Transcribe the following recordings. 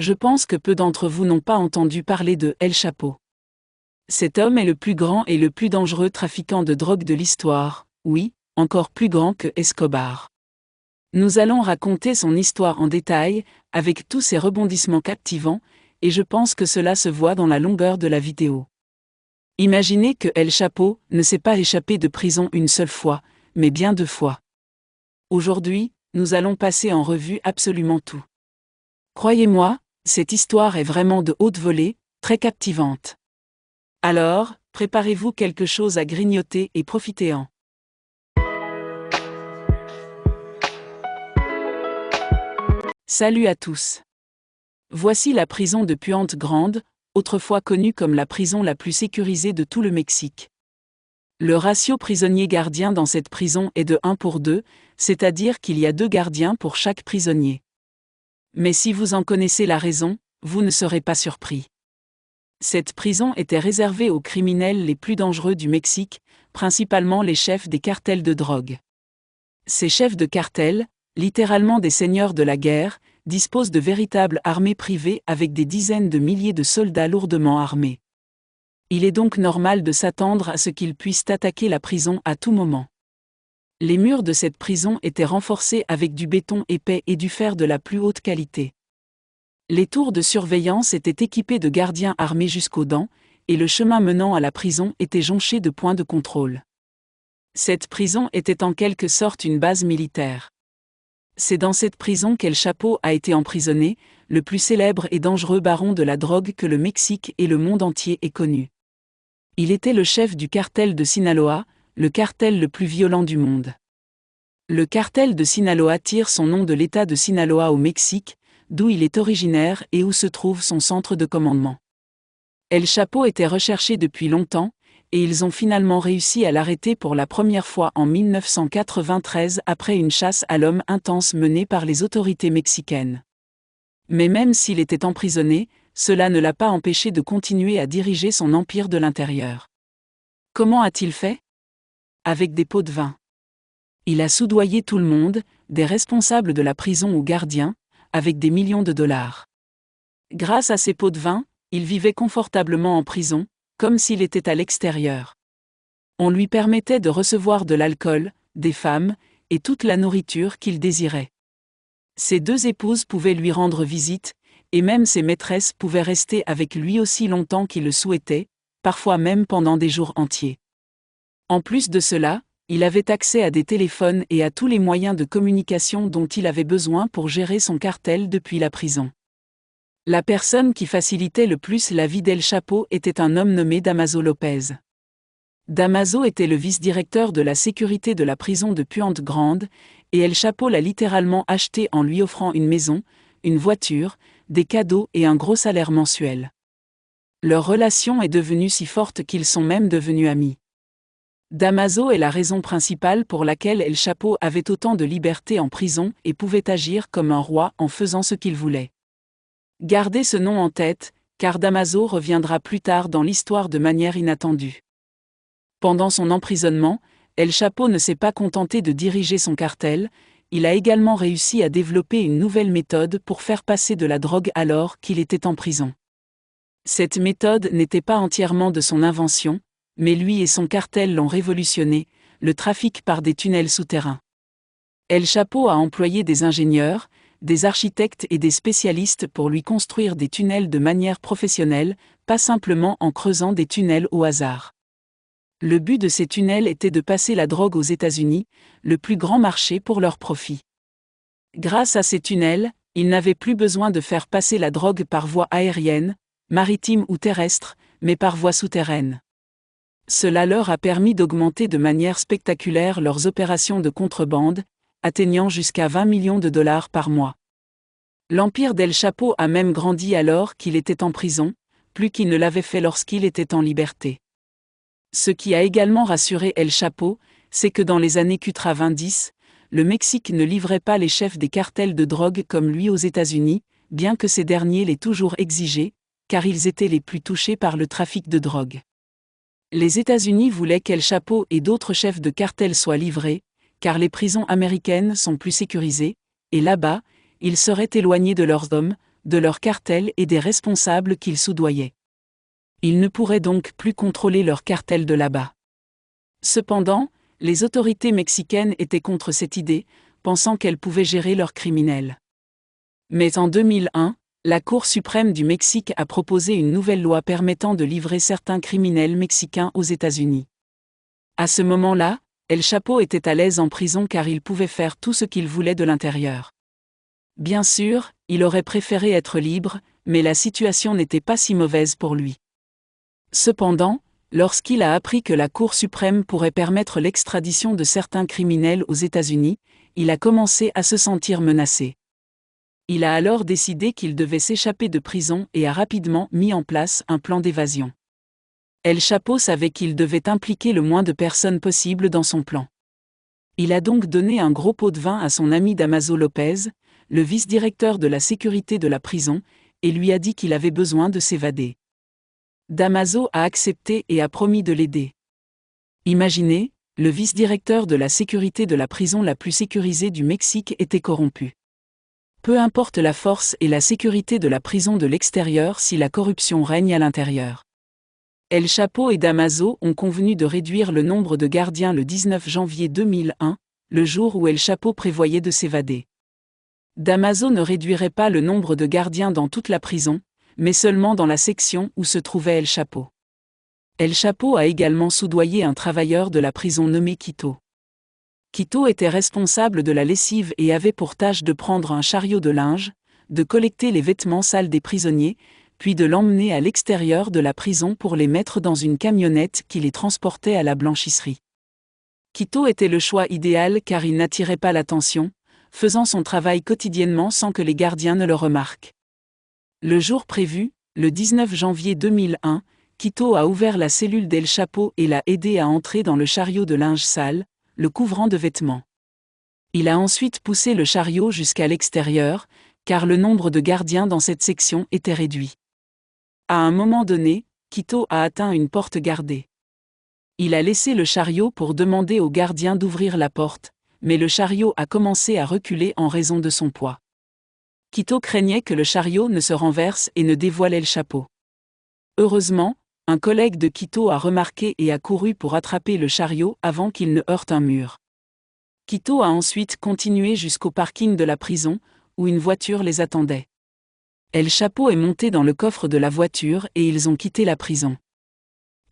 Je pense que peu d'entre vous n'ont pas entendu parler de El Chapo. Cet homme est le plus grand et le plus dangereux trafiquant de drogue de l'histoire, oui, encore plus grand que Escobar. Nous allons raconter son histoire en détail, avec tous ses rebondissements captivants, et je pense que cela se voit dans la longueur de la vidéo. Imaginez que El Chapo ne s'est pas échappé de prison une seule fois, mais bien 2 fois. Aujourd'hui, nous allons passer en revue absolument tout. Croyez-moi, cette histoire est vraiment de haute volée, très captivante. Alors, préparez-vous quelque chose à grignoter et profitez-en. Salut à tous. Voici la prison de Puente Grande, autrefois connue comme la prison la plus sécurisée de tout le Mexique. Le ratio prisonnier-gardien dans cette prison est de 1 pour 2, c'est-à-dire qu'il y a 2 gardiens pour chaque prisonnier. Mais si vous en connaissez la raison, vous ne serez pas surpris. Cette prison était réservée aux criminels les plus dangereux du Mexique, principalement les chefs des cartels de drogue. Ces chefs de cartel, littéralement des seigneurs de la guerre, disposent de véritables armées privées avec des dizaines de milliers de soldats lourdement armés. Il est donc normal de s'attendre à ce qu'ils puissent attaquer la prison à tout moment. Les murs de cette prison étaient renforcés avec du béton épais et du fer de la plus haute qualité. Les tours de surveillance étaient équipées de gardiens armés jusqu'aux dents, et le chemin menant à la prison était jonché de points de contrôle. Cette prison était en quelque sorte une base militaire. C'est dans cette prison qu'El Chapo a été emprisonné, le plus célèbre et dangereux baron de la drogue que le Mexique et le monde entier aient connu. Il était le chef du cartel de Sinaloa, le cartel le plus violent du monde. Le cartel de Sinaloa tire son nom de l'État de Sinaloa au Mexique, d'où il est originaire et où se trouve son centre de commandement. El Chapo était recherché depuis longtemps, et ils ont finalement réussi à l'arrêter pour la première fois en 1993 après une chasse à l'homme intense menée par les autorités mexicaines. Mais même s'il était emprisonné, cela ne l'a pas empêché de continuer à diriger son empire de l'intérieur. Comment a-t-il fait ? Avec des pots de vin. Il a soudoyé tout le monde, des responsables de la prison aux gardiens, avec des millions de dollars. Grâce à ces pots de vin, il vivait confortablement en prison, comme s'il était à l'extérieur. On lui permettait de recevoir de l'alcool, des femmes, et toute la nourriture qu'il désirait. Ses 2 épouses pouvaient lui rendre visite, et même ses maîtresses pouvaient rester avec lui aussi longtemps qu'il le souhaitait, parfois même pendant des jours entiers. En plus de cela, il avait accès à des téléphones et à tous les moyens de communication dont il avait besoin pour gérer son cartel depuis la prison. La personne qui facilitait le plus la vie d'El Chapo était un homme nommé Damaso Lopez. Damaso était le vice-directeur de la sécurité de la prison de Puente Grande, et El Chapo l'a littéralement acheté en lui offrant une maison, une voiture, des cadeaux et un gros salaire mensuel. Leur relation est devenue si forte qu'ils sont même devenus amis. Damaso est la raison principale pour laquelle El Chapo avait autant de liberté en prison et pouvait agir comme un roi en faisant ce qu'il voulait. Gardez ce nom en tête, car Damaso reviendra plus tard dans l'histoire de manière inattendue. Pendant son emprisonnement, El Chapo ne s'est pas contenté de diriger son cartel, il a également réussi à développer une nouvelle méthode pour faire passer de la drogue alors qu'il était en prison. Cette méthode n'était pas entièrement de son invention, mais lui et son cartel l'ont révolutionné, le trafic par des tunnels souterrains. El Chapo a employé des ingénieurs, des architectes et des spécialistes pour lui construire des tunnels de manière professionnelle, pas simplement en creusant des tunnels au hasard. Le but de ces tunnels était de passer la drogue aux États-Unis, le plus grand marché pour leur profit. Grâce à ces tunnels, ils n'avaient plus besoin de faire passer la drogue par voie aérienne, maritime ou terrestre, mais par voie souterraine. Cela leur a permis d'augmenter de manière spectaculaire leurs opérations de contrebande, atteignant jusqu'à 20 millions de dollars par mois. L'empire d'El Chapo a même grandi alors qu'il était en prison, plus qu'il ne l'avait fait lorsqu'il était en liberté. Ce qui a également rassuré El Chapo, c'est que dans les années 90, le Mexique ne livrait pas les chefs des cartels de drogue comme lui aux États-Unis, bien que ces derniers l'aient toujours exigé, car ils étaient les plus touchés par le trafic de drogue. Les États-Unis voulaient qu'El Chapo et d'autres chefs de cartel soient livrés, car les prisons américaines sont plus sécurisées, et là-bas, ils seraient éloignés de leurs hommes, de leurs cartels et des responsables qu'ils soudoyaient. Ils ne pourraient donc plus contrôler leur cartel de là-bas. Cependant, les autorités mexicaines étaient contre cette idée, pensant qu'elles pouvaient gérer leurs criminels. Mais en 2001, la Cour suprême du Mexique a proposé une nouvelle loi permettant de livrer certains criminels mexicains aux États-Unis. À ce moment-là, El Chapo était à l'aise en prison car il pouvait faire tout ce qu'il voulait de l'intérieur. Bien sûr, il aurait préféré être libre, mais la situation n'était pas si mauvaise pour lui. Cependant, lorsqu'il a appris que la Cour suprême pourrait permettre l'extradition de certains criminels aux États-Unis, il a commencé à se sentir menacé. Il a alors décidé qu'il devait s'échapper de prison et a rapidement mis en place un plan d'évasion. El Chapo savait qu'il devait impliquer le moins de personnes possible dans son plan. Il a donc donné un gros pot de vin à son ami Damaso Lopez, le vice-directeur de la sécurité de la prison, et lui a dit qu'il avait besoin de s'évader. Damaso a accepté et a promis de l'aider. Imaginez, le vice-directeur de la sécurité de la prison la plus sécurisée du Mexique était corrompu. Peu importe la force et la sécurité de la prison de l'extérieur si la corruption règne à l'intérieur. El Chapo et Damaso ont convenu de réduire le nombre de gardiens le 19 janvier 2001, le jour où El Chapo prévoyait de s'évader. Damaso ne réduirait pas le nombre de gardiens dans toute la prison, mais seulement dans la section où se trouvait El Chapo. El Chapo a également soudoyé un travailleur de la prison nommé Quito. Quito était responsable de la lessive et avait pour tâche de prendre un chariot de linge, de collecter les vêtements sales des prisonniers, puis de l'emmener à l'extérieur de la prison pour les mettre dans une camionnette qui les transportait à la blanchisserie. Quito était le choix idéal car il n'attirait pas l'attention, faisant son travail quotidiennement sans que les gardiens ne le remarquent. Le jour prévu, le 19 janvier 2001, Quito a ouvert la cellule d'El Chapo et l'a aidé à entrer dans le chariot de linge sale, le couvrant de vêtements. Il a ensuite poussé le chariot jusqu'à l'extérieur, car le nombre de gardiens dans cette section était réduit. À un moment donné, Quito a atteint une porte gardée. Il a laissé le chariot pour demander aux gardiens d'ouvrir la porte, mais le chariot a commencé à reculer en raison de son poids. Quito craignait que le chariot ne se renverse et ne dévoile El Chapo. Heureusement, un collègue de Quito a remarqué et a couru pour attraper le chariot avant qu'il ne heurte un mur. Quito a ensuite continué jusqu'au parking de la prison, où une voiture les attendait. El Chapo est monté dans le coffre de la voiture et ils ont quitté la prison.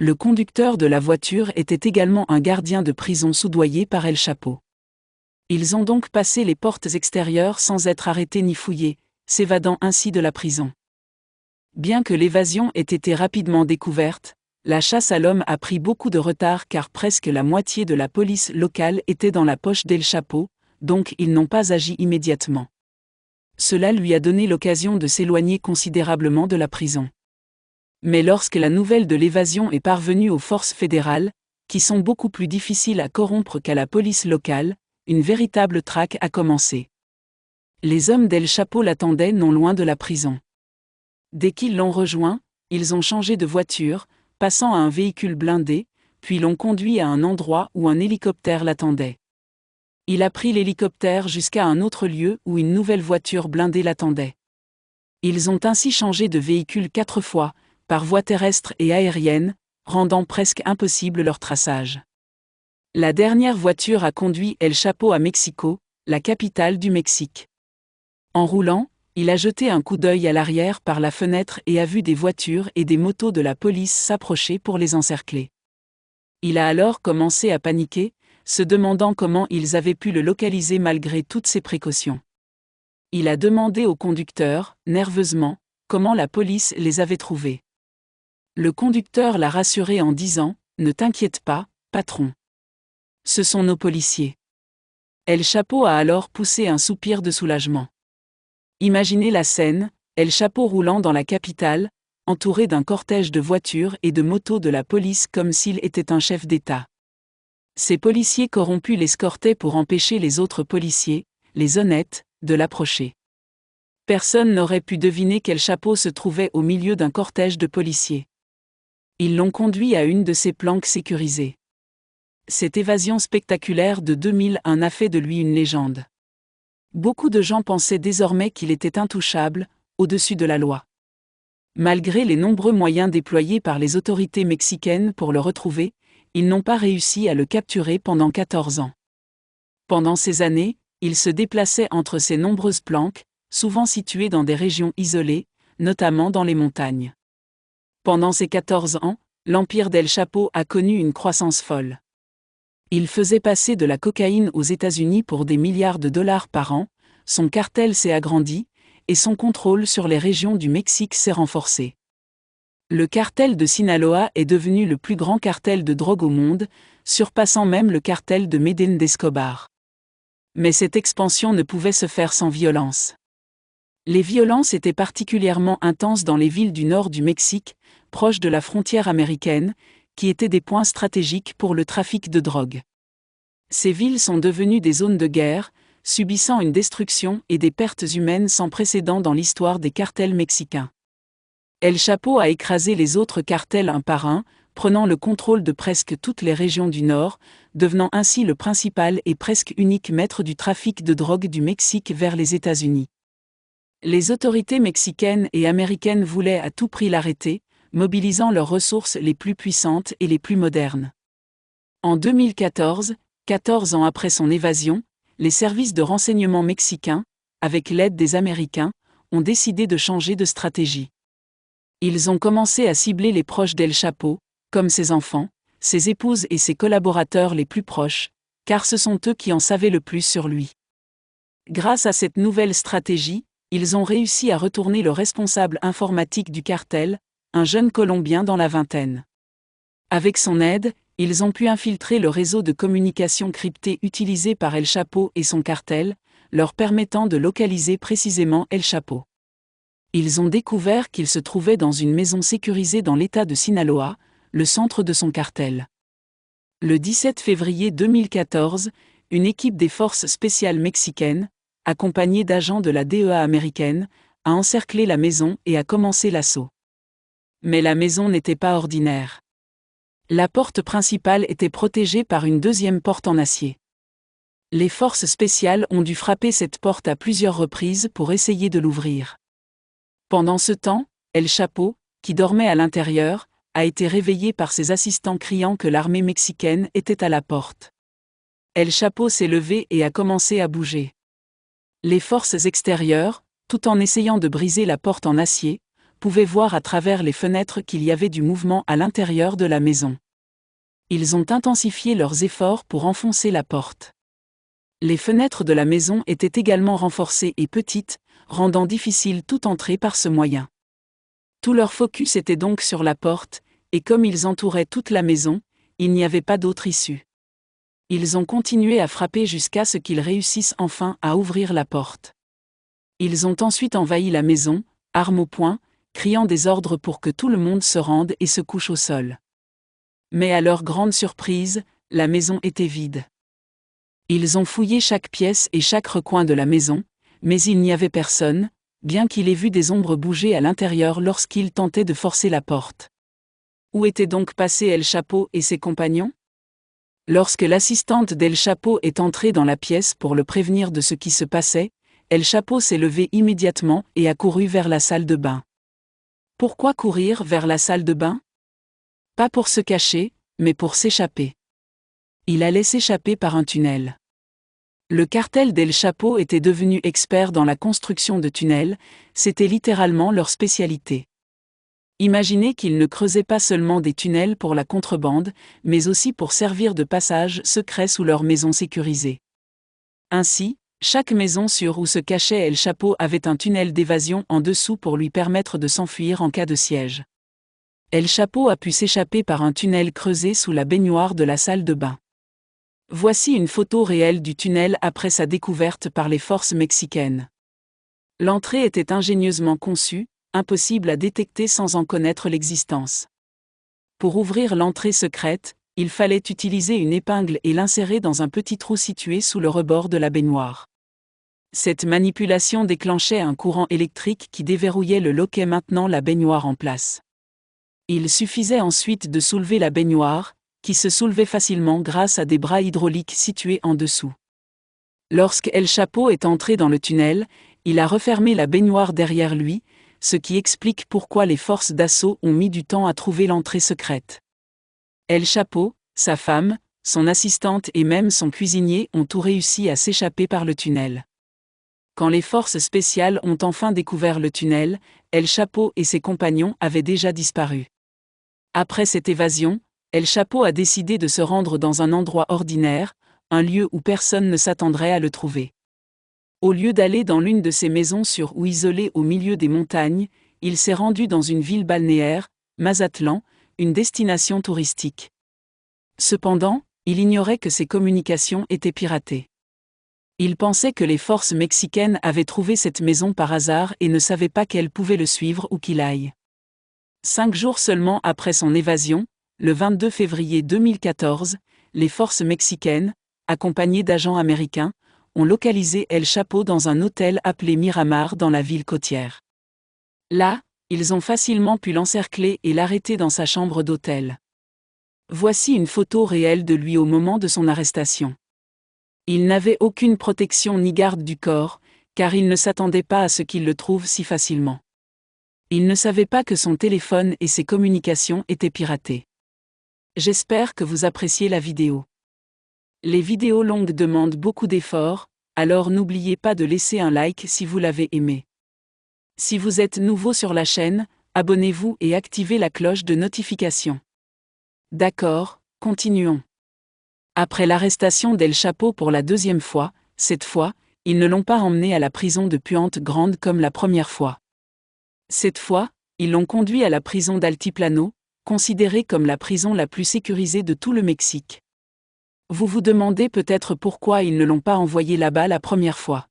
Le conducteur de la voiture était également un gardien de prison soudoyé par El Chapo. Ils ont donc passé les portes extérieures sans être arrêtés ni fouillés, s'évadant ainsi de la prison. Bien que l'évasion ait été rapidement découverte, la chasse à l'homme a pris beaucoup de retard car presque la moitié de la police locale était dans la poche d'El Chapo, donc ils n'ont pas agi immédiatement. Cela lui a donné l'occasion de s'éloigner considérablement de la prison. Mais lorsque la nouvelle de l'évasion est parvenue aux forces fédérales, qui sont beaucoup plus difficiles à corrompre qu'à la police locale, une véritable traque a commencé. Les hommes d'El Chapo l'attendaient non loin de la prison. Dès qu'ils l'ont rejoint, ils ont changé de voiture, passant à un véhicule blindé, puis l'ont conduit à un endroit où un hélicoptère l'attendait. Il a pris l'hélicoptère jusqu'à un autre lieu où une nouvelle voiture blindée l'attendait. Ils ont ainsi changé de véhicule 4 fois, par voie terrestre et aérienne, rendant presque impossible leur traçage. La dernière voiture a conduit El Chapo à Mexico, la capitale du Mexique. En roulant, il a jeté un coup d'œil à l'arrière par la fenêtre et a vu des voitures et des motos de la police s'approcher pour les encercler. Il a alors commencé à paniquer, se demandant comment ils avaient pu le localiser malgré toutes ces précautions. Il a demandé au conducteur, nerveusement, comment la police les avait trouvés. Le conducteur l'a rassuré en disant « Ne t'inquiète pas, patron. Ce sont nos policiers. » El Chapo a alors poussé un soupir de soulagement. Imaginez la scène, El Chapo roulant dans la capitale, entouré d'un cortège de voitures et de motos de la police comme s'il était un chef d'État. Ces policiers corrompus l'escortaient pour empêcher les autres policiers, les honnêtes, de l'approcher. Personne n'aurait pu deviner qu'El Chapo se trouvait au milieu d'un cortège de policiers. Ils l'ont conduit à une de ces planques sécurisées. Cette évasion spectaculaire de 2001 a fait de lui une légende. Beaucoup de gens pensaient désormais qu'il était intouchable, au-dessus de la loi. Malgré les nombreux moyens déployés par les autorités mexicaines pour le retrouver, ils n'ont pas réussi à le capturer pendant 14 ans. Pendant ces années, il se déplaçait entre ces nombreuses planques, souvent situées dans des régions isolées, notamment dans les montagnes. Pendant ces 14 ans, l'empire d'El Chapo a connu une croissance folle. Il faisait passer de la cocaïne aux États-Unis pour des milliards de dollars par an, son cartel s'est agrandi, et son contrôle sur les régions du Mexique s'est renforcé. Le cartel de Sinaloa est devenu le plus grand cartel de drogue au monde, surpassant même le cartel de Medellín d'Escobar. Mais cette expansion ne pouvait se faire sans violence. Les violences étaient particulièrement intenses dans les villes du nord du Mexique, proches de la frontière américaine, qui étaient des points stratégiques pour le trafic de drogue. Ces villes sont devenues des zones de guerre, subissant une destruction et des pertes humaines sans précédent dans l'histoire des cartels mexicains. El Chapo a écrasé les autres cartels un par un, prenant le contrôle de presque toutes les régions du Nord, devenant ainsi le principal et presque unique maître du trafic de drogue du Mexique vers les États-Unis. Les autorités mexicaines et américaines voulaient à tout prix l'arrêter, mobilisant leurs ressources les plus puissantes et les plus modernes. En 2014, 14 ans après son évasion, les services de renseignement mexicains, avec l'aide des Américains, ont décidé de changer de stratégie. Ils ont commencé à cibler les proches d'El Chapo, comme ses enfants, ses épouses et ses collaborateurs les plus proches, car ce sont eux qui en savaient le plus sur lui. Grâce à cette nouvelle stratégie, ils ont réussi à retourner le responsable informatique du cartel, un jeune Colombien dans la vingtaine. Avec son aide, ils ont pu infiltrer le réseau de communication crypté utilisé par El Chapo et son cartel, leur permettant de localiser précisément El Chapo. Ils ont découvert qu'il se trouvait dans une maison sécurisée dans l'État de Sinaloa, le centre de son cartel. Le 17 février 2014, une équipe des forces spéciales mexicaines, accompagnée d'agents de la DEA américaine, a encerclé la maison et a commencé l'assaut. Mais la maison n'était pas ordinaire. La porte principale était protégée par une deuxième porte en acier. Les forces spéciales ont dû frapper cette porte à plusieurs reprises pour essayer de l'ouvrir. Pendant ce temps, El Chapo, qui dormait à l'intérieur, a été réveillé par ses assistants criant que l'armée mexicaine était à la porte. El Chapo s'est levé et a commencé à bouger. Les forces extérieures, tout en essayant de briser la porte en acier, pouvaient voir à travers les fenêtres qu'il y avait du mouvement à l'intérieur de la maison. Ils ont intensifié leurs efforts pour enfoncer la porte. Les fenêtres de la maison étaient également renforcées et petites, rendant difficile toute entrée par ce moyen. Tout leur focus était donc sur la porte, et comme ils entouraient toute la maison, il n'y avait pas d'autre issue. Ils ont continué à frapper jusqu'à ce qu'ils réussissent enfin à ouvrir la porte. Ils ont ensuite envahi la maison, armes au poing, criant des ordres pour que tout le monde se rende et se couche au sol. Mais à leur grande surprise, la maison était vide. Ils ont fouillé chaque pièce et chaque recoin de la maison, mais il n'y avait personne, bien qu'il ait vu des ombres bouger à l'intérieur lorsqu'ils tentaient de forcer la porte. Où étaient donc passés El Chapo et ses compagnons ? Lorsque l'assistante d'El Chapo est entrée dans la pièce pour le prévenir de ce qui se passait, El Chapo s'est levé immédiatement et a couru vers la salle de bain. Pourquoi courir vers la salle de bain ? Pas pour se cacher, mais pour s'échapper. Il allait s'échapper par un tunnel. Le cartel d'El Chapo était devenu expert dans la construction de tunnels, c'était littéralement leur spécialité. Imaginez qu'ils ne creusaient pas seulement des tunnels pour la contrebande, mais aussi pour servir de passage secret sous leurs maisons sécurisées. Ainsi, chaque maison sur où se cachait El Chapo avait un tunnel d'évasion en dessous pour lui permettre de s'enfuir en cas de siège. El Chapo a pu s'échapper par un tunnel creusé sous la baignoire de la salle de bain. Voici une photo réelle du tunnel après sa découverte par les forces mexicaines. L'entrée était ingénieusement conçue, impossible à détecter sans en connaître l'existence. Pour ouvrir l'entrée secrète, il fallait utiliser une épingle et l'insérer dans un petit trou situé sous le rebord de la baignoire. Cette manipulation déclenchait un courant électrique qui déverrouillait le loquet maintenant la baignoire en place. Il suffisait ensuite de soulever la baignoire, qui se soulevait facilement grâce à des bras hydrauliques situés en dessous. Lorsque El Chapo est entré dans le tunnel, il a refermé la baignoire derrière lui, ce qui explique pourquoi les forces d'assaut ont mis du temps à trouver l'entrée secrète. El Chapo, sa femme, son assistante et même son cuisinier ont tout réussi à s'échapper par le tunnel. Quand les forces spéciales ont enfin découvert le tunnel, El Chapo et ses compagnons avaient déjà disparu. Après cette évasion, El Chapo a décidé de se rendre dans un endroit ordinaire, un lieu où personne ne s'attendrait à le trouver. Au lieu d'aller dans l'une de ces maisons sûres ou isolées au milieu des montagnes, il s'est rendu dans une ville balnéaire, Mazatlan, une destination touristique. Cependant, il ignorait que ses communications étaient piratées. Il pensait que les forces mexicaines avaient trouvé cette maison par hasard et ne savaient pas qu'elles pouvaient le suivre où qu'il aille. 5 jours seulement après son évasion, le 22 février 2014, les forces mexicaines, accompagnées d'agents américains, ont localisé El Chapo dans un hôtel appelé Miramar dans la ville côtière. Là, ils ont facilement pu l'encercler et l'arrêter dans sa chambre d'hôtel. Voici une photo réelle de lui au moment de son arrestation. Il n'avait aucune protection ni garde du corps, car il ne s'attendait pas à ce qu'il le trouve si facilement. Il ne savait pas que son téléphone et ses communications étaient piratées. J'espère que vous appréciez la vidéo. Les vidéos longues demandent beaucoup d'efforts, alors n'oubliez pas de laisser un like si vous l'avez aimé. Si vous êtes nouveau sur la chaîne, abonnez-vous et activez la cloche de notification. D'accord, continuons. Après l'arrestation d'El Chapo pour la 2e fois, cette fois, ils ne l'ont pas emmené à la prison de Puente Grande comme la première fois. Cette fois, ils l'ont conduit à la prison d'Altiplano, considérée comme la prison la plus sécurisée de tout le Mexique. Vous vous demandez peut-être pourquoi ils ne l'ont pas envoyé là-bas la première fois.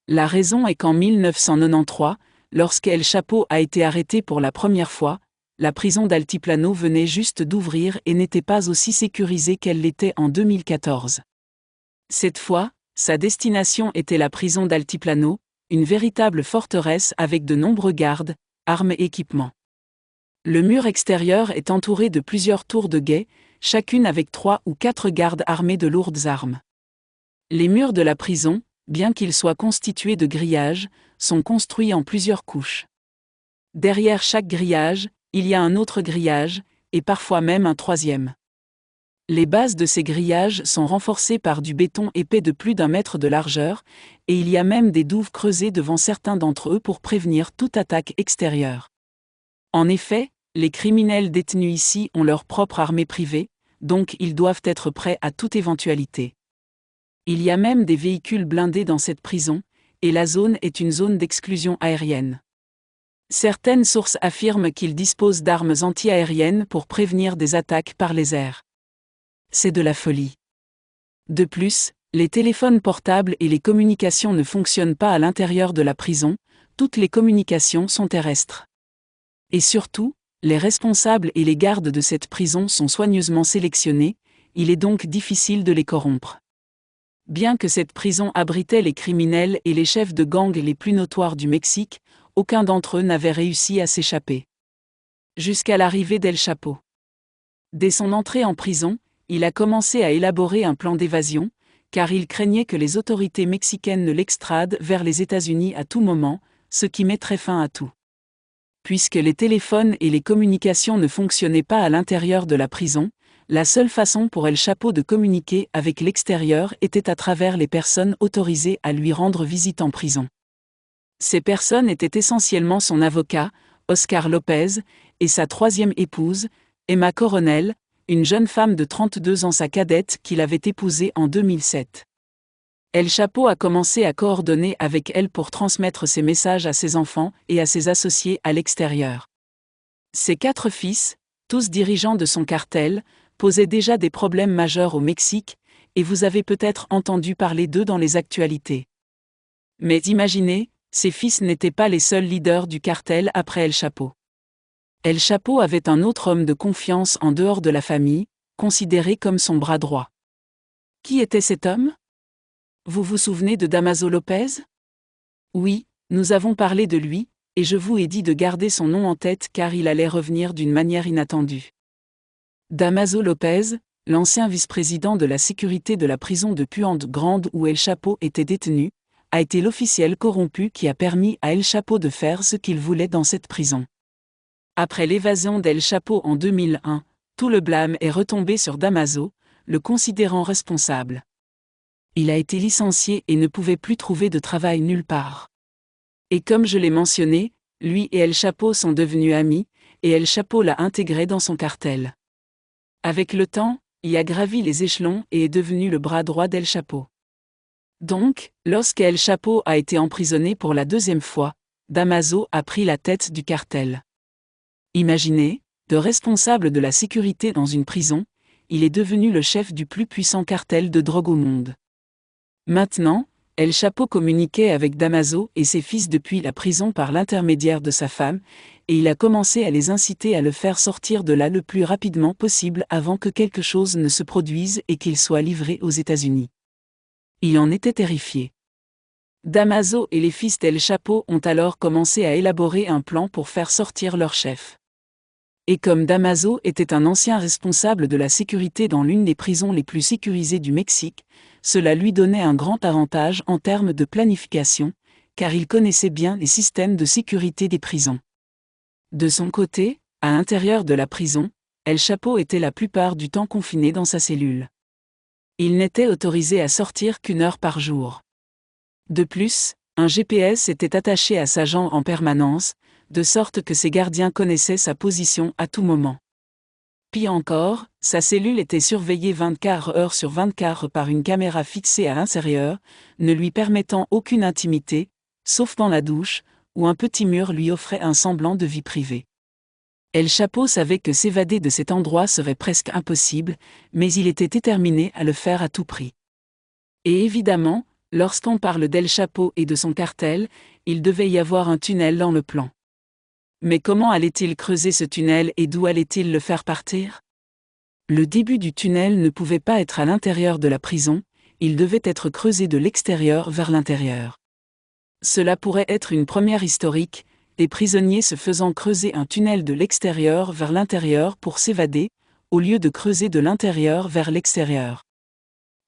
La raison est qu'en 1993, lorsque El Chapo a été arrêté pour la première fois, la prison d'Altiplano venait juste d'ouvrir et n'était pas aussi sécurisée qu'elle l'était en 2014. Cette fois, sa destination était la prison d'Altiplano, une véritable forteresse avec de nombreux gardes, armes et équipements. Le mur extérieur est entouré de plusieurs tours de guet, chacune avec 3 ou 4 gardes armés de lourdes armes. Les murs de la prison, bien qu'ils soient constitués de grillages, sont construits en plusieurs couches. Derrière chaque grillage, il y a un autre grillage, et parfois même un 3e. Les bases de ces grillages sont renforcées par du béton épais de plus d'1 mètre de largeur, et il y a même des douves creusées devant certains d'entre eux pour prévenir toute attaque extérieure. En effet, les criminels détenus ici ont leur propre armée privée, donc ils doivent être prêts à toute éventualité. Il y a même des véhicules blindés dans cette prison, et la zone est une zone d'exclusion aérienne. Certaines sources affirment qu'ils disposent d'armes anti-aériennes pour prévenir des attaques par les airs. C'est de la folie. De plus, les téléphones portables et les communications ne fonctionnent pas à l'intérieur de la prison, toutes les communications sont terrestres. Et surtout, les responsables et les gardes de cette prison sont soigneusement sélectionnés, il est donc difficile de les corrompre. Bien que cette prison abritait les criminels et les chefs de gang les plus notoires du Mexique, aucun d'entre eux n'avait réussi à s'échapper. Jusqu'à l'arrivée d'El Chapo. Dès son entrée en prison, il a commencé à élaborer un plan d'évasion, car il craignait que les autorités mexicaines ne l'extradent vers les États-Unis à tout moment, ce qui mettrait fin à tout. Puisque les téléphones et les communications ne fonctionnaient pas à l'intérieur de la prison, la seule façon pour El Chapo de communiquer avec l'extérieur était à travers les personnes autorisées à lui rendre visite en prison. Ces personnes étaient essentiellement son avocat, Oscar Lopez, et sa 3e épouse, Emma Coronel, une jeune femme de 32 ans, sa cadette qu'il avait épousée en 2007. El Chapo a commencé à coordonner avec elle pour transmettre ses messages à ses enfants et à ses associés à l'extérieur. Ses 4 fils, tous dirigeants de son cartel, posaient déjà des problèmes majeurs au Mexique, et vous avez peut-être entendu parler d'eux dans les actualités. Mais imaginez, ses fils n'étaient pas les seuls leaders du cartel après El Chapo. El Chapo avait un autre homme de confiance en dehors de la famille, considéré comme son bras droit. Qui était cet homme ? Vous vous souvenez de Damaso Lopez ? Oui, nous avons parlé de lui, et je vous ai dit de garder son nom en tête car il allait revenir d'une manière inattendue. Damaso Lopez, l'ancien vice-président de la sécurité de la prison de Puente Grande où El Chapo était détenu, a été l'officiel corrompu qui a permis à El Chapo de faire ce qu'il voulait dans cette prison. Après l'évasion d'El Chapo en 2001, tout le blâme est retombé sur Damaso, le considérant responsable. Il a été licencié et ne pouvait plus trouver de travail nulle part. Et comme je l'ai mentionné, lui et El Chapo sont devenus amis, et El Chapo l'a intégré dans son cartel. Avec le temps, il a gravi les échelons et est devenu le bras droit d'El Chapo. Donc, lorsqu'El Chapo a été emprisonné pour la deuxième fois, Damaso a pris la tête du cartel. Imaginez, de responsable de la sécurité dans une prison, il est devenu le chef du plus puissant cartel de drogue au monde. Maintenant, El Chapo communiquait avec Damaso et ses fils depuis la prison par l'intermédiaire de sa femme, et il a commencé à les inciter à le faire sortir de là le plus rapidement possible avant que quelque chose ne se produise et qu'il soit livré aux États-Unis. Il en était terrifié. Damaso et les fils d'El Chapo ont alors commencé à élaborer un plan pour faire sortir leur chef. Et comme Damaso était un ancien responsable de la sécurité dans l'une des prisons les plus sécurisées du Mexique, cela lui donnait un grand avantage en termes de planification, car il connaissait bien les systèmes de sécurité des prisons. De son côté, à l'intérieur de la prison, El Chapo était la plupart du temps confiné dans sa cellule. Il n'était autorisé à sortir qu'1 heure par jour. De plus, un GPS était attaché à sa jambe en permanence, de sorte que ses gardiens connaissaient sa position à tout moment. Pis encore, sa cellule était surveillée 24 heures sur 24 par une caméra fixée à l'intérieur, ne lui permettant aucune intimité, sauf dans la douche, où un petit mur lui offrait un semblant de vie privée. El Chapo savait que s'évader de cet endroit serait presque impossible, mais il était déterminé à le faire à tout prix. Et évidemment, lorsqu'on parle d'El Chapo et de son cartel, il devait y avoir un tunnel dans le plan. Mais comment allait-il creuser ce tunnel et d'où allait-il le faire partir? Le début du tunnel ne pouvait pas être à l'intérieur de la prison, il devait être creusé de l'extérieur vers l'intérieur. Cela pourrait être une première historique, des prisonniers se faisant creuser un tunnel de l'extérieur vers l'intérieur pour s'évader, au lieu de creuser de l'intérieur vers l'extérieur.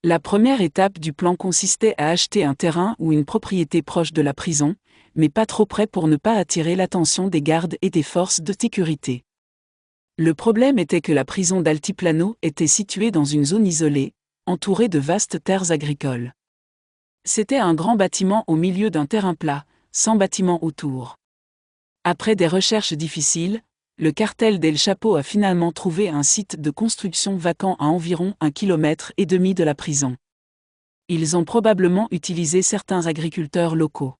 La première étape du plan consistait à acheter un terrain ou une propriété proche de la prison, mais pas trop près pour ne pas attirer l'attention des gardes et des forces de sécurité. Le problème était que la prison d'Altiplano était située dans une zone isolée, entourée de vastes terres agricoles. C'était un grand bâtiment au milieu d'un terrain plat, sans bâtiment autour. Après des recherches difficiles, le cartel d'El Chapo a finalement trouvé un site de construction vacant à environ 1,5 km de la prison. Ils ont probablement utilisé certains agriculteurs locaux.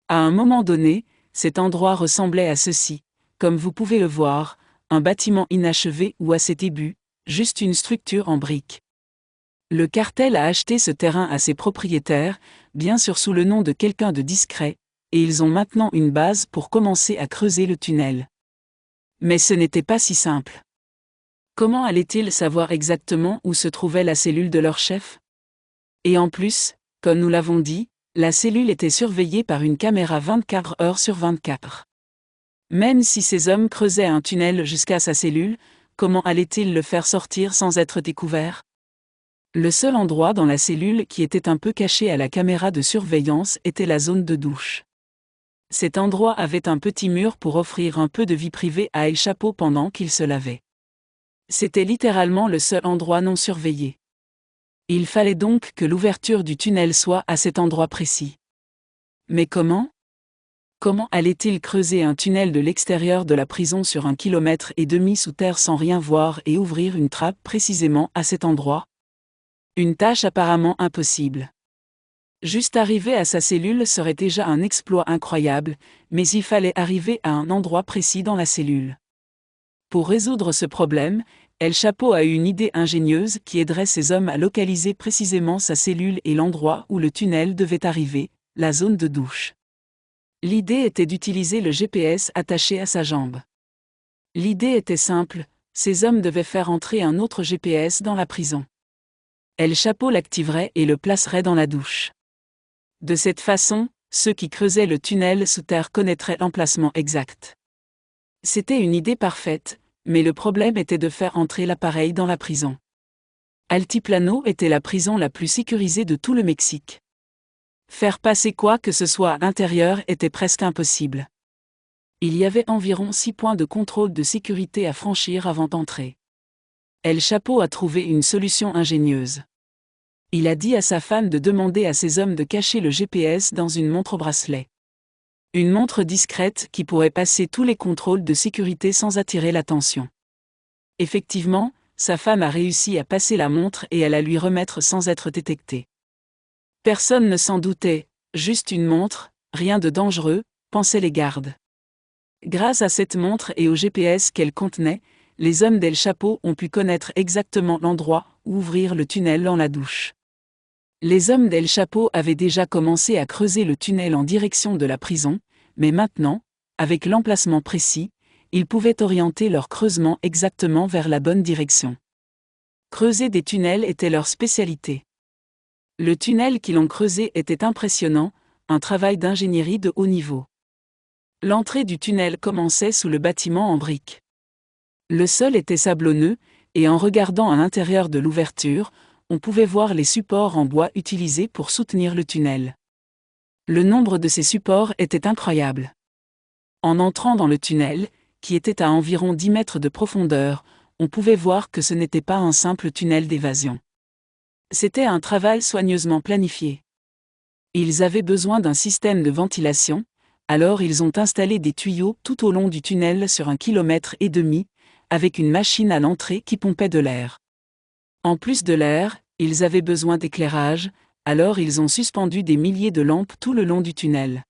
À un moment donné, cet endroit ressemblait à ceci, comme vous pouvez le voir, un bâtiment inachevé ou à ses débuts, juste une structure en briques. Le cartel a acheté ce terrain à ses propriétaires, bien sûr sous le nom de quelqu'un de discret, et ils ont maintenant une base pour commencer à creuser le tunnel. Mais ce n'était pas si simple. Comment allaient-ils savoir exactement où se trouvait la cellule de leur chef? Et en plus, comme nous l'avons dit, la cellule était surveillée par une caméra 24 heures sur 24. Même si ces hommes creusaient un tunnel jusqu'à sa cellule, comment allaient-ils le faire sortir sans être découverts? Le seul endroit dans la cellule qui était un peu caché à la caméra de surveillance était la zone de douche. Cet endroit avait un petit mur pour offrir un peu de vie privée à El Chapo pendant qu'il se lavait. C'était littéralement le seul endroit non surveillé. Il fallait donc que l'ouverture du tunnel soit à cet endroit précis. Mais comment? Comment allait-il creuser un tunnel de l'extérieur de la prison sur 1,5 km sous terre sans rien voir et ouvrir une trappe précisément à cet endroit? Une tâche apparemment impossible. Juste arriver à sa cellule serait déjà un exploit incroyable, mais il fallait arriver à un endroit précis dans la cellule. Pour résoudre ce problème, El Chapo a eu une idée ingénieuse qui aiderait ses hommes à localiser précisément sa cellule et l'endroit où le tunnel devait arriver, la zone de douche. L'idée était d'utiliser le GPS attaché à sa jambe. L'idée était simple, ces hommes devaient faire entrer un autre GPS dans la prison. El Chapo l'activerait et le placerait dans la douche. De cette façon, ceux qui creusaient le tunnel sous terre connaîtraient l'emplacement exact. C'était une idée parfaite, mais le problème était de faire entrer l'appareil dans la prison. Altiplano était la prison la plus sécurisée de tout le Mexique. Faire passer quoi que ce soit à l'intérieur était presque impossible. Il y avait environ 6 points de contrôle de sécurité à franchir avant d'entrer. El Chapo a trouvé une solution ingénieuse. Il a dit à sa femme de demander à ses hommes de cacher le GPS dans une montre au bracelet. Une montre discrète qui pourrait passer tous les contrôles de sécurité sans attirer l'attention. Effectivement, sa femme a réussi à passer la montre et à la lui remettre sans être détectée. Personne ne s'en doutait, juste une montre, rien de dangereux, pensaient les gardes. Grâce à cette montre et au GPS qu'elle contenait, les hommes d'El Chapo ont pu connaître exactement l'endroit où ouvrir le tunnel dans la douche. Les hommes d'El Chapo avaient déjà commencé à creuser le tunnel en direction de la prison, mais maintenant, avec l'emplacement précis, ils pouvaient orienter leur creusement exactement vers la bonne direction. Creuser des tunnels était leur spécialité. Le tunnel qu'ils ont creusé était impressionnant, un travail d'ingénierie de haut niveau. L'entrée du tunnel commençait sous le bâtiment en briques. Le sol était sablonneux, et en regardant à l'intérieur de l'ouverture, on pouvait voir les supports en bois utilisés pour soutenir le tunnel. Le nombre de ces supports était incroyable. En entrant dans le tunnel, qui était à environ 10 mètres de profondeur, on pouvait voir que ce n'était pas un simple tunnel d'évasion. C'était un travail soigneusement planifié. Ils avaient besoin d'un système de ventilation, alors ils ont installé des tuyaux tout au long du tunnel sur 1,5 km, avec une machine à l'entrée qui pompait de l'air. En plus de l'air, ils avaient besoin d'éclairage, alors ils ont suspendu des milliers de lampes tout le long du tunnel.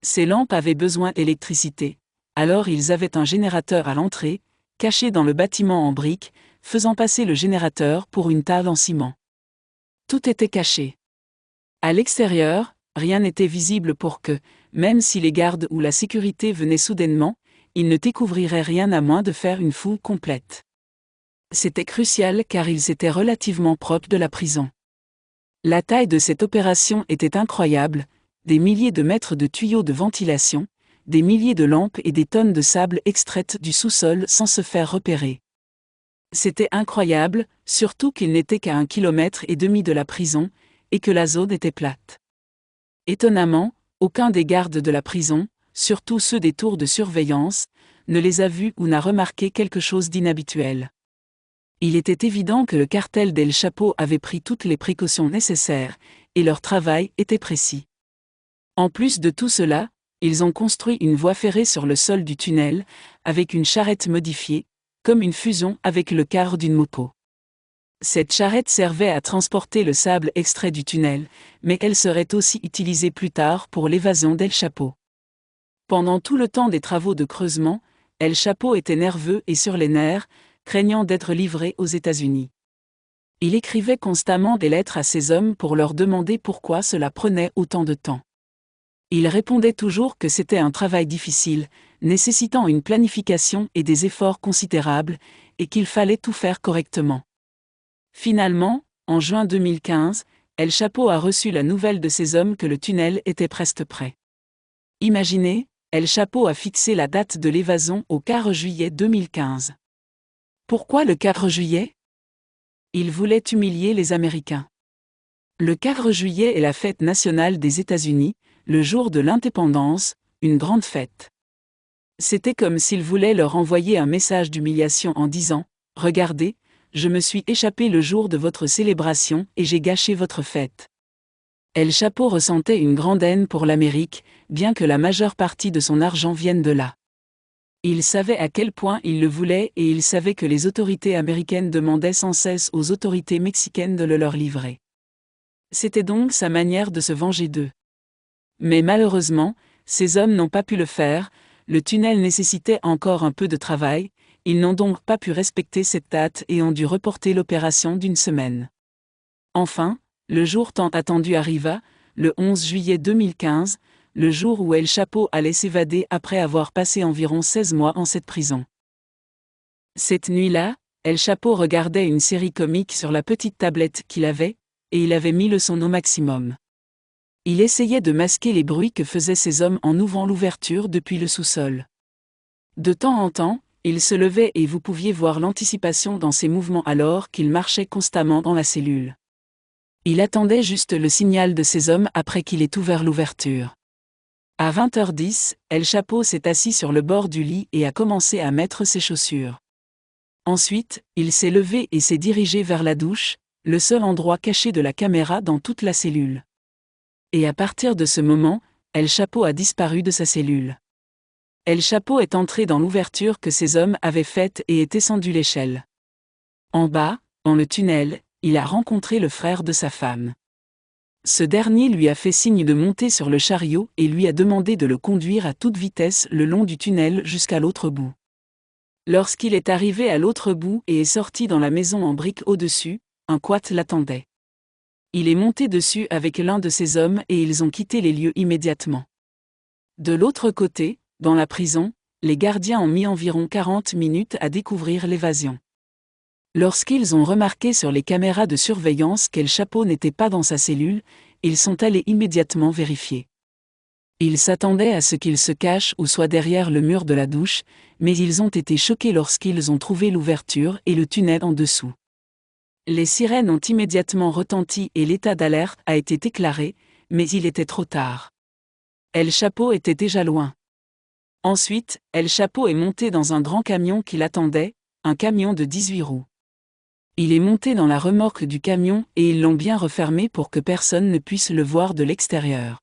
Ces lampes avaient besoin d'électricité, alors ils avaient un générateur à l'entrée, caché dans le bâtiment en briques, faisant passer le générateur pour une table en ciment. Tout était caché. À l'extérieur, rien n'était visible pour que, même si les gardes ou la sécurité venaient soudainement, ils ne découvriraient rien à moins de faire une fouille complète. C'était crucial car ils étaient relativement proches de la prison. La taille de cette opération était incroyable, des milliers de mètres de tuyaux de ventilation, des milliers de lampes et des tonnes de sable extraites du sous-sol sans se faire repérer. C'était incroyable, surtout qu'il n'était qu'à 1,5 km de la prison, et que la zone était plate. Étonnamment, aucun des gardes de la prison, surtout ceux des tours de surveillance, ne les a vus ou n'a remarqué quelque chose d'inhabituel. Il était évident que le cartel d'El Chapo avait pris toutes les précautions nécessaires, et leur travail était précis. En plus de tout cela, ils ont construit une voie ferrée sur le sol du tunnel, avec une charrette modifiée, comme une fusion avec le quart d'une moto. Cette charrette servait à transporter le sable extrait du tunnel, mais elle serait aussi utilisée plus tard pour l'évasion d'El Chapo. Pendant tout le temps des travaux de creusement, El Chapo était nerveux et sur les nerfs, craignant d'être livré aux États-Unis. Il écrivait constamment des lettres à ses hommes pour leur demander pourquoi cela prenait autant de temps. Il répondait toujours que c'était un travail difficile, nécessitant une planification et des efforts considérables, et qu'il fallait tout faire correctement. Finalement, en juin 2015, El Chapo a reçu la nouvelle de ses hommes que le tunnel était presque prêt. Imaginez, El Chapo a fixé la date de l'évasion au 4 juillet 2015. Pourquoi le 4 juillet ? Il voulait humilier les Américains. Le 4 juillet est la fête nationale des États-Unis, le jour de l'indépendance, une grande fête. C'était comme s'il voulait leur envoyer un message d'humiliation en disant « Regardez, je me suis échappé le jour de votre célébration et j'ai gâché votre fête. » El Chapo ressentait une grande haine pour l'Amérique, bien que la majeure partie de son argent vienne de là. Il savait à quel point il le voulait et il savait que les autorités américaines demandaient sans cesse aux autorités mexicaines de le leur livrer. C'était donc sa manière de se venger d'eux. Mais malheureusement, ces hommes n'ont pas pu le faire, le tunnel nécessitait encore un peu de travail, ils n'ont donc pas pu respecter cette date et ont dû reporter l'opération d'1 semaine. Enfin, le jour tant attendu arriva, le 11 juillet 2015, le jour où El Chapo allait s'évader après avoir passé environ 16 mois en cette prison. Cette nuit-là, El Chapo regardait une série comique sur la petite tablette qu'il avait, et il avait mis le son au maximum. Il essayait de masquer les bruits que faisaient ses hommes en ouvrant l'ouverture depuis le sous-sol. De temps en temps, il se levait et vous pouviez voir l'anticipation dans ses mouvements alors qu'il marchait constamment dans la cellule. Il attendait juste le signal de ses hommes après qu'il ait ouvert l'ouverture. À 20h10, El Chapo s'est assis sur le bord du lit et a commencé à mettre ses chaussures. Ensuite, il s'est levé et s'est dirigé vers la douche, le seul endroit caché de la caméra dans toute la cellule. Et à partir de ce moment, El Chapo a disparu de sa cellule. El Chapo est entré dans l'ouverture que ses hommes avaient faite et est descendu l'échelle. En bas, dans le tunnel, il a rencontré le frère de sa femme. Ce dernier lui a fait signe de monter sur le chariot et lui a demandé de le conduire à toute vitesse le long du tunnel jusqu'à l'autre bout. Lorsqu'il est arrivé à l'autre bout et est sorti dans la maison en briques au-dessus, un quat l'attendait. Il est monté dessus avec l'un de ses hommes et ils ont quitté les lieux immédiatement. De l'autre côté, dans la prison, les gardiens ont mis environ 40 minutes à découvrir l'évasion. Lorsqu'ils ont remarqué sur les caméras de surveillance qu'El Chapo n'était pas dans sa cellule, ils sont allés immédiatement vérifier. Ils s'attendaient à ce qu'il se cache ou soit derrière le mur de la douche, mais ils ont été choqués lorsqu'ils ont trouvé l'ouverture et le tunnel en dessous. Les sirènes ont immédiatement retenti et l'état d'alerte a été déclaré, mais il était trop tard. El Chapo était déjà loin. Ensuite, El Chapo est monté dans un grand camion qui l'attendait, un camion de 18 roues. Il est monté dans la remorque du camion et ils l'ont bien refermé pour que personne ne puisse le voir de l'extérieur.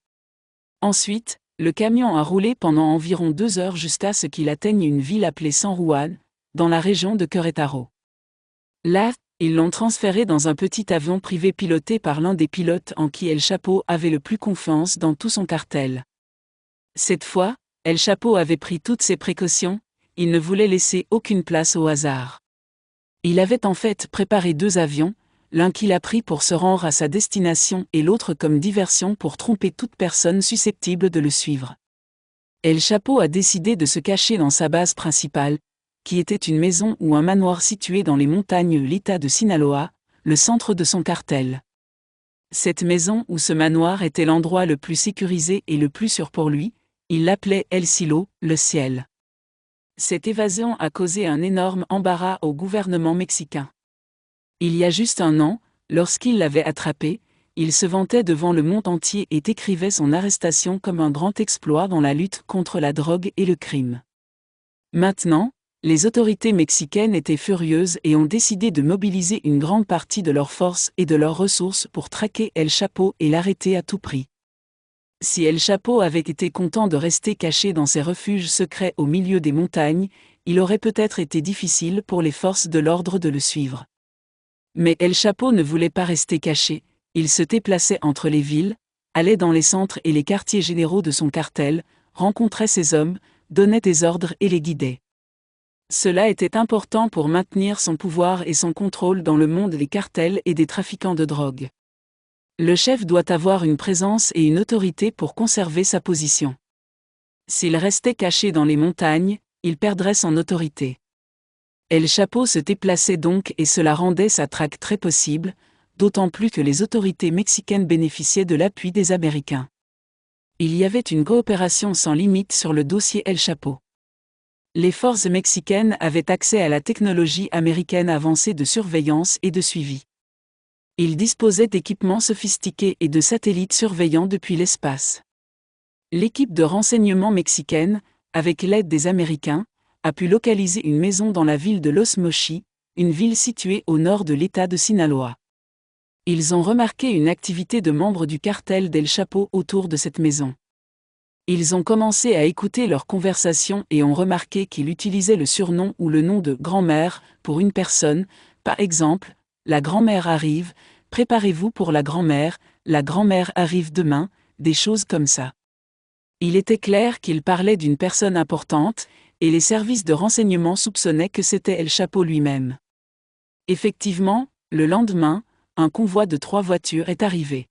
Ensuite, le camion a roulé pendant environ 2 heures jusqu'à ce qu'il atteigne une ville appelée San Juan, dans la région de Querétaro. Là, ils l'ont transféré dans un petit avion privé piloté par l'un des pilotes en qui El Chapo avait le plus confiance dans tout son cartel. Cette fois, El Chapo avait pris toutes ses précautions, il ne voulait laisser aucune place au hasard. Il avait en fait préparé 2 avions, l'un qu'il a pris pour se rendre à sa destination et l'autre comme diversion pour tromper toute personne susceptible de le suivre. El Chapo a décidé de se cacher dans sa base principale, qui était une maison ou un manoir situé dans les montagnes de l'État de Sinaloa, le centre de son cartel. Cette maison ou ce manoir était l'endroit le plus sécurisé et le plus sûr pour lui, il l'appelait El Cielo, le ciel. Cette évasion a causé un énorme embarras au gouvernement mexicain. Il y a juste un an, lorsqu'il l'avait attrapé, il se vantait devant le monde entier et décrivait son arrestation comme un grand exploit dans la lutte contre la drogue et le crime. Maintenant, les autorités mexicaines étaient furieuses et ont décidé de mobiliser une grande partie de leurs forces et de leurs ressources pour traquer El Chapo et l'arrêter à tout prix. Si El Chapo avait été content de rester caché dans ses refuges secrets au milieu des montagnes, il aurait peut-être été difficile pour les forces de l'ordre de le suivre. Mais El Chapo ne voulait pas rester caché, il se déplaçait entre les villes, allait dans les centres et les quartiers généraux de son cartel, rencontrait ses hommes, donnait des ordres et les guidait. Cela était important pour maintenir son pouvoir et son contrôle dans le monde des cartels et des trafiquants de drogue. Le chef doit avoir une présence et une autorité pour conserver sa position. S'il restait caché dans les montagnes, il perdrait son autorité. El Chapo se déplaçait donc et cela rendait sa traque très possible, d'autant plus que les autorités mexicaines bénéficiaient de l'appui des Américains. Il y avait une coopération sans limite sur le dossier El Chapo. Les forces mexicaines avaient accès à la technologie américaine avancée de surveillance et de suivi. Ils disposaient d'équipements sophistiqués et de satellites surveillant depuis l'espace. L'équipe de renseignement mexicaine, avec l'aide des Américains, a pu localiser une maison dans la ville de Los Mochis, une ville située au nord de l'État de Sinaloa. Ils ont remarqué une activité de membres du cartel d'El Chapo autour de cette maison. Ils ont commencé à écouter leurs conversations et ont remarqué qu'il utilisait le surnom ou le nom de grand-mère pour une personne, par exemple, la grand-mère arrive, préparez-vous pour la grand-mère arrive demain, des choses comme ça. Il était clair qu'il parlait d'une personne importante, et les services de renseignement soupçonnaient que c'était El Chapo lui-même. Effectivement, le lendemain, un convoi de 3 voitures est arrivé.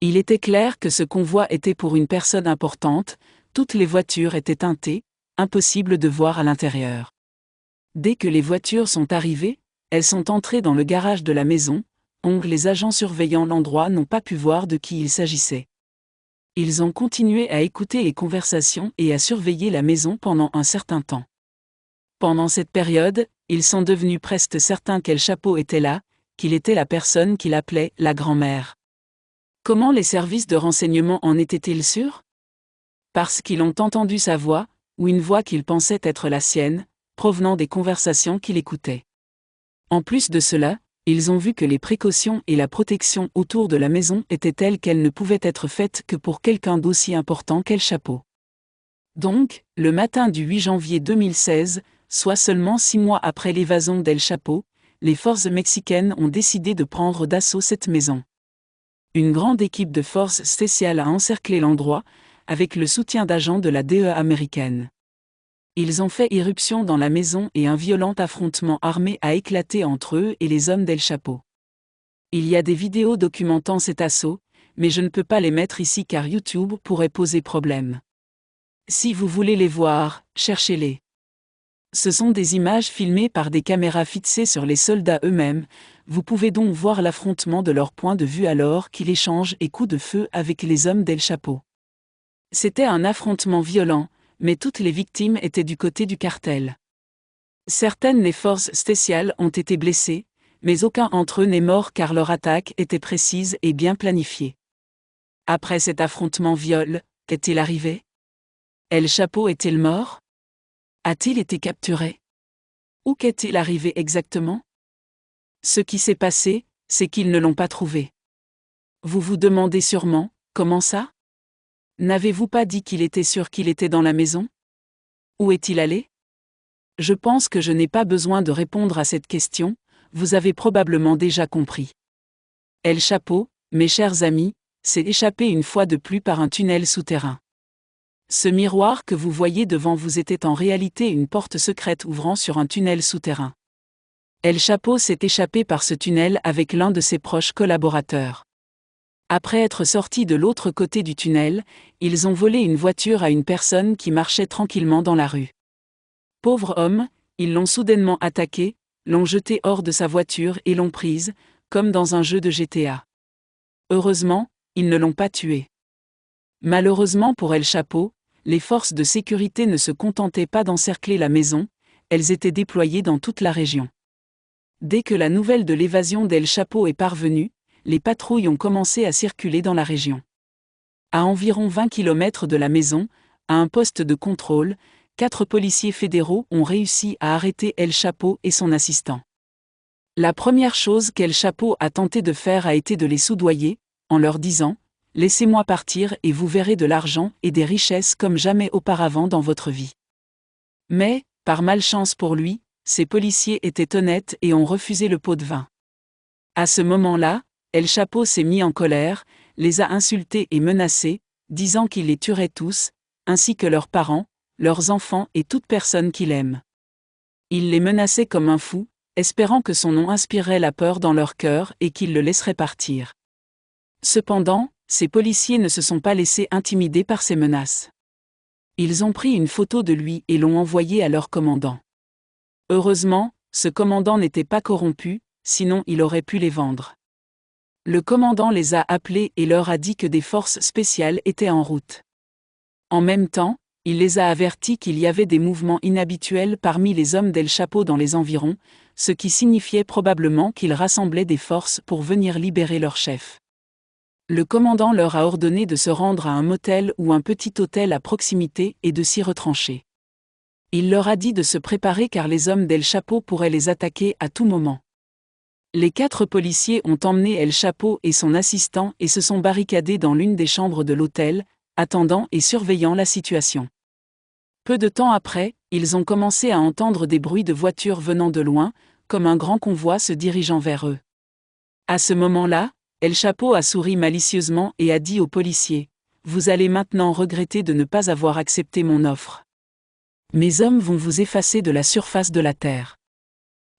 Il était clair que ce convoi était pour une personne importante, toutes les voitures étaient teintées, impossible de voir à l'intérieur. Dès que les voitures sont arrivées, elles sont entrées dans le garage de la maison, donc les agents surveillant l'endroit n'ont pas pu voir de qui il s'agissait. Ils ont continué à écouter les conversations et à surveiller la maison pendant un certain temps. Pendant cette période, ils sont devenus presque certains qu'El Chapo était là, qu'il était la personne qu'il appelait « la grand-mère ». Comment les services de renseignement en étaient-ils sûrs? Parce qu'ils ont entendu sa voix, ou une voix qu'ils pensaient être la sienne, provenant des conversations qu'il écoutait. En plus de cela, ils ont vu que les précautions et la protection autour de la maison étaient telles qu'elles ne pouvaient être faites que pour quelqu'un d'aussi important qu'El Chapo. Donc, le matin du 8 janvier 2016, soit seulement 6 mois après l'évasion d'El Chapo, les forces mexicaines ont décidé de prendre d'assaut cette maison. Une grande équipe de forces spéciales a encerclé l'endroit, avec le soutien d'agents de la DEA américaine. Ils ont fait irruption dans la maison et un violent affrontement armé a éclaté entre eux et les hommes d'El Chapo. Il y a des vidéos documentant cet assaut, mais je ne peux pas les mettre ici car YouTube pourrait poser problème. Si vous voulez les voir, cherchez-les. Ce sont des images filmées par des caméras fixées sur les soldats eux-mêmes, vous pouvez donc voir l'affrontement de leur point de vue alors qu'ils échangent et coups de feu avec les hommes d'El Chapo. C'était un affrontement violent, mais toutes les victimes étaient du côté du cartel. Certaines des forces spéciales ont été blessées, mais aucun d'entre eux n'est mort car leur attaque était précise et bien planifiée. Après cet affrontement violent, qu'est-il arrivé? El Chapo est-il mort? A-t-il été capturé? Où qu'est-il arrivé exactement? Ce qui s'est passé, c'est qu'ils ne l'ont pas trouvé. Vous vous demandez sûrement, comment ça? N'avez-vous pas dit qu'il était sûr qu'il était dans la maison? Où est-il allé? Je pense que je n'ai pas besoin de répondre à cette question, vous avez probablement déjà compris. El Chapo, mes chers amis, s'est échappé une fois de plus par un tunnel souterrain. Ce miroir que vous voyez devant vous était en réalité une porte secrète ouvrant sur un tunnel souterrain. El Chapo s'est échappé par ce tunnel avec l'un de ses proches collaborateurs. Après être sortis de l'autre côté du tunnel, ils ont volé une voiture à une personne qui marchait tranquillement dans la rue. Pauvre homme, ils l'ont soudainement attaqué, l'ont jeté hors de sa voiture et l'ont prise, comme dans un jeu de GTA. Heureusement, ils ne l'ont pas tué. Malheureusement pour El Chapo, les forces de sécurité ne se contentaient pas d'encercler la maison, elles étaient déployées dans toute la région. Dès que la nouvelle de l'évasion d'El Chapo est parvenue, les patrouilles ont commencé à circuler dans la région. À environ 20 km de la maison, à un poste de contrôle, 4 policiers fédéraux ont réussi à arrêter El Chapo et son assistant. La première chose qu'El Chapo a tenté de faire a été de les soudoyer, en leur disant « Laissez-moi partir et vous verrez de l'argent et des richesses comme jamais auparavant dans votre vie. » Mais, par malchance pour lui, ces policiers étaient honnêtes et ont refusé le pot de vin. À ce moment-là, El Chapo s'est mis en colère, les a insultés et menacés, disant qu'il les tuerait tous, ainsi que leurs parents, leurs enfants et toute personne qu'il aime. Il les menaçait comme un fou, espérant que son nom inspirerait la peur dans leur cœur et qu'il le laisserait partir. Cependant, ces policiers ne se sont pas laissés intimider par ces menaces. Ils ont pris une photo de lui et l'ont envoyée à leur commandant. Heureusement, ce commandant n'était pas corrompu, sinon il aurait pu les vendre. Le commandant les a appelés et leur a dit que des forces spéciales étaient en route. En même temps, il les a avertis qu'il y avait des mouvements inhabituels parmi les hommes d'El Chapo dans les environs, ce qui signifiait probablement qu'ils rassemblaient des forces pour venir libérer leur chef. Le commandant leur a ordonné de se rendre à un motel ou un petit hôtel à proximité et de s'y retrancher. Il leur a dit de se préparer car les hommes d'El Chapo pourraient les attaquer à tout moment. Les 4 policiers ont emmené El Chapo et son assistant et se sont barricadés dans l'une des chambres de l'hôtel, attendant et surveillant la situation. Peu de temps après, ils ont commencé à entendre des bruits de voitures venant de loin, comme un grand convoi se dirigeant vers eux. À ce moment-là, El Chapo a souri malicieusement et a dit aux policiers « Vous allez maintenant regretter de ne pas avoir accepté mon offre. Mes hommes vont vous effacer de la surface de la terre. »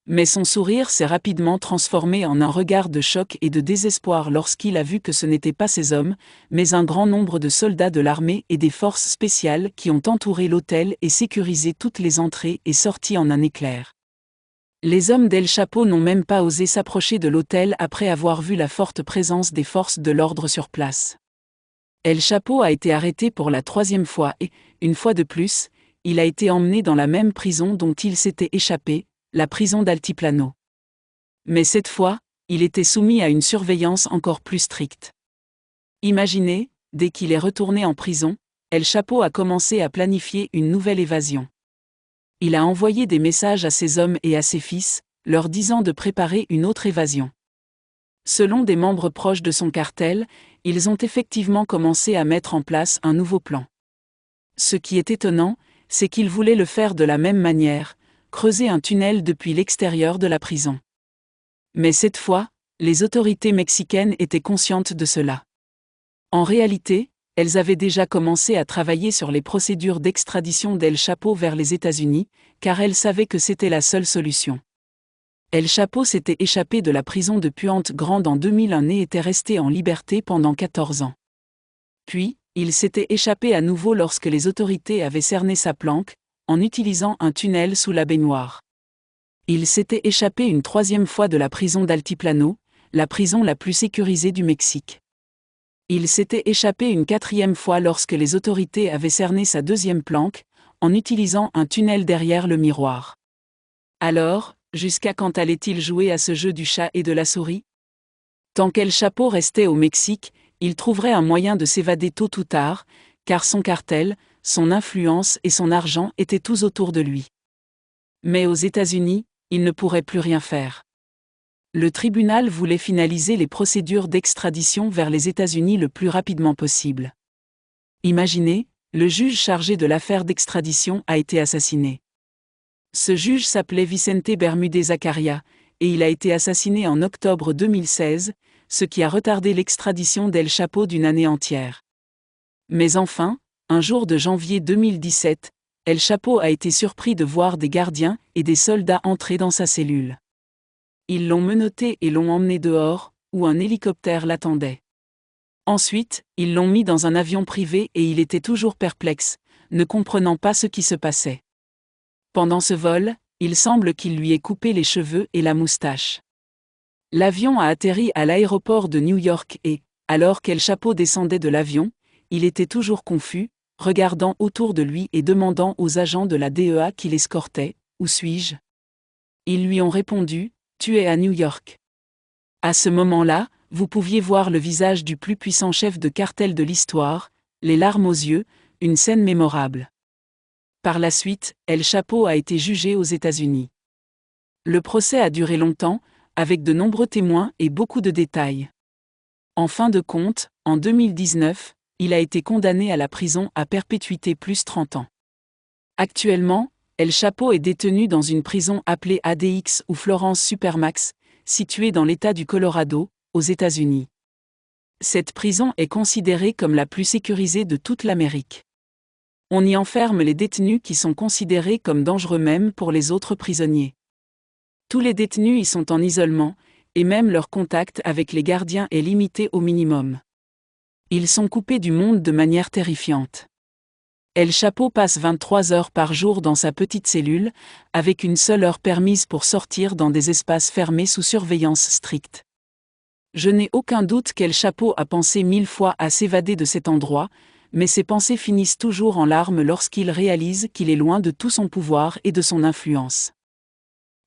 Mais son sourire s'est rapidement transformé en un regard de choc et de désespoir lorsqu'il a vu que ce n'étaient pas ses hommes, mais un grand nombre de soldats de l'armée et des forces spéciales qui ont entouré l'hôtel et sécurisé toutes les entrées et sorties en un éclair. Les hommes d'El Chapo n'ont même pas osé s'approcher de l'hôtel après avoir vu la forte présence des forces de l'ordre sur place. El Chapo a été arrêté pour la 3e fois et, une fois de plus, il a été emmené dans la même prison dont il s'était échappé, la prison d'Altiplano. Mais cette fois, il était soumis à une surveillance encore plus stricte. Imaginez, dès qu'il est retourné en prison, El Chapo a commencé à planifier une nouvelle évasion. Il a envoyé des messages à ses hommes et à ses fils, leur disant de préparer une autre évasion. Selon des membres proches de son cartel, ils ont effectivement commencé à mettre en place un nouveau plan. Ce qui est étonnant, c'est qu'ils voulaient le faire de la même manière, creuser un tunnel depuis l'extérieur de la prison. Mais cette fois, les autorités mexicaines étaient conscientes de cela. En réalité, elles avaient déjà commencé à travailler sur les procédures d'extradition d'El Chapo vers les États-Unis, car elles savaient que c'était la seule solution. El Chapo s'était échappé de la prison de Puente Grande en 2001 et était resté en liberté pendant 14 ans. Puis, il s'était échappé à nouveau lorsque les autorités avaient cerné sa planque, en utilisant un tunnel sous la baignoire. Il s'était échappé une troisième fois de la prison d'Altiplano, la prison la plus sécurisée du Mexique. Il s'était échappé une quatrième fois lorsque les autorités avaient cerné sa deuxième planque, en utilisant un tunnel derrière le miroir. Alors, jusqu'à quand allait-il jouer à ce jeu du chat et de la souris? Tant qu'El Chapo restait au Mexique, il trouverait un moyen de s'évader tôt ou tard, car son cartel, son influence et son argent étaient tous autour de lui. Mais aux États-Unis, il ne pourrait plus rien faire. Le tribunal voulait finaliser les procédures d'extradition vers les États-Unis le plus rapidement possible. Imaginez, le juge chargé de l'affaire d'extradition a été assassiné. Ce juge s'appelait Vicente Bermúdez Zaccaria, et il a été assassiné en octobre 2016, ce qui a retardé l'extradition d'El Chapo d'une année entière. Mais enfin, un jour de janvier 2017, El Chapo a été surpris de voir des gardiens et des soldats entrer dans sa cellule. Ils l'ont menotté et l'ont emmené dehors, où un hélicoptère l'attendait. Ensuite, ils l'ont mis dans un avion privé et il était toujours perplexe, ne comprenant pas ce qui se passait. Pendant ce vol, il semble qu'il lui ait coupé les cheveux et la moustache. L'avion a atterri à l'aéroport de New York et, alors qu'El Chapo descendait de l'avion, il était toujours confus, regardant autour de lui et demandant aux agents de la DEA qui l'escortaient « Où suis-je » Ils lui ont répondu « Tu es à New York ». À ce moment-là, vous pouviez voir le visage du plus puissant chef de cartel de l'histoire, les larmes aux yeux, une scène mémorable. Par la suite, El Chapo a été jugé aux États-Unis. Le procès a duré longtemps, avec de nombreux témoins et beaucoup de détails. En fin de compte, en 2019, il a été condamné à la prison à perpétuité plus 30 ans. Actuellement, El Chapo est détenu dans une prison appelée ADX ou Florence Supermax, située dans l'État du Colorado, aux États-Unis. Cette prison est considérée comme la plus sécurisée de toute l'Amérique. On y enferme les détenus qui sont considérés comme dangereux même pour les autres prisonniers. Tous les détenus y sont en isolement, et même leur contact avec les gardiens est limité au minimum. Ils sont coupés du monde de manière terrifiante. El Chapo passe 23 heures par jour dans sa petite cellule, avec une seule heure permise pour sortir dans des espaces fermés sous surveillance stricte. Je n'ai aucun doute qu'El Chapo a pensé 1000 fois à s'évader de cet endroit, mais ses pensées finissent toujours en larmes lorsqu'il réalise qu'il est loin de tout son pouvoir et de son influence.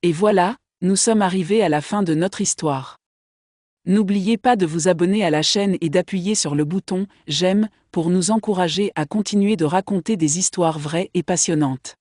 Et voilà, nous sommes arrivés à la fin de notre histoire. N'oubliez pas de vous abonner à la chaîne et d'appuyer sur le bouton « J'aime » pour nous encourager à continuer de raconter des histoires vraies et passionnantes.